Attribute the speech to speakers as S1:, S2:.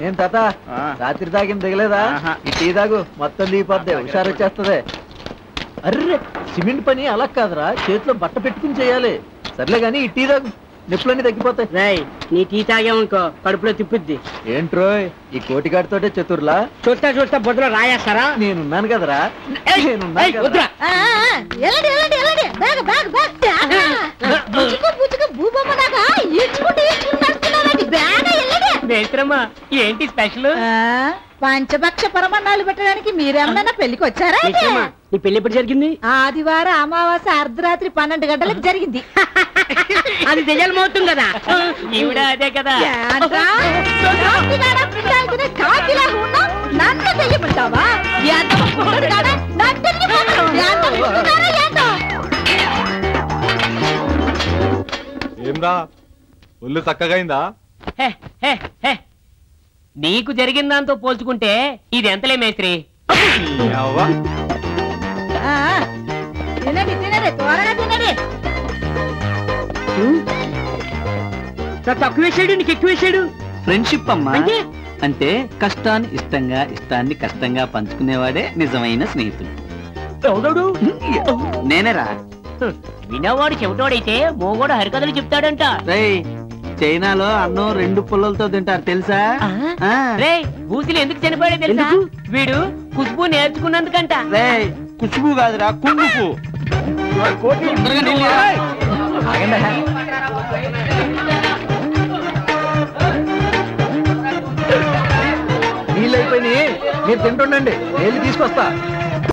S1: ఏం తాత రాత్రి తాగింది దిగలేదా? ఈ టీ తాగు మొత్తం దిగిపోద్ది, హుషారు వచ్చేస్తుంది. అర్రే సిమెంట్ పని అలా కాదురా, చేతిలో బట్ట పెట్టుకుని చేయాలి. సర్లే గాని ఈ టీ తాగు, నిప్పులన్నీ తగ్గిపోతాయి.
S2: రాయ్ నీ టీ తాగామనుకో కడుపులో తిప్పుద్ది.
S1: ఏంట్రోయ్ ఈ కోటిగాడితోటే చతుర్లా?
S2: చూస్తా చూస్తా బొద్దులో రాయేస్తారా?
S1: నేనున్నాను కదరా,
S2: ఏంటి స్పెషల్?
S3: పంచభక్ష పరమన్నాలు పెట్టడానికి మీరేమన్నా పెళ్లికి వచ్చారా?
S2: నీ పెళ్లి ఎప్పుడు జరిగింది?
S3: ఆదివారం అమావాస్య అర్ధరాత్రి 12 గంటలకు జరిగింది.
S2: అది దెయ్యాలు మోతుంది కదా. ఈవిడ అదే కదా.
S3: నన్ను చెయ్యమంటావా?
S4: ఏమ్రా ఒళ్ళు చక్కగైందా?
S2: నీకు జరిగిన దాంతో పోల్చుకుంటే ఇది ఎంతలే మేస్త్రి.
S3: తినండి తినండి, త్వరగా తినండి.
S2: తక్కువ వేసాడు, నీకు ఎక్కువ వేసాడు.
S5: ఫ్రెండ్షిప్ అమ్మా అంటే కష్టాన్ని ఇష్టంగా, ఇష్టాన్ని కష్టంగా పంచుకునేవాడే నిజమైన స్నేహితుడు. నేనేరా.
S2: వినవాడు చెవిటోడైతే మోగోడు హరికథలు చెప్తాడంట.
S5: చైనాలో అన్నం 2 పుల్లలతో తింటారు తెలుసా?
S2: రే బూసిలు ఎందుకు చనిపోయాడో తెలుసా? వీడు ఖుష్బూ నేర్చుకున్నందుకంట.
S5: రే ఖుష్బూ కాదురా, కుంగుఫు.
S1: నీళ్ళు అయిపోయినాయి, మీరు తింటుండండి, నీళ్ళు తీసుకొస్తా.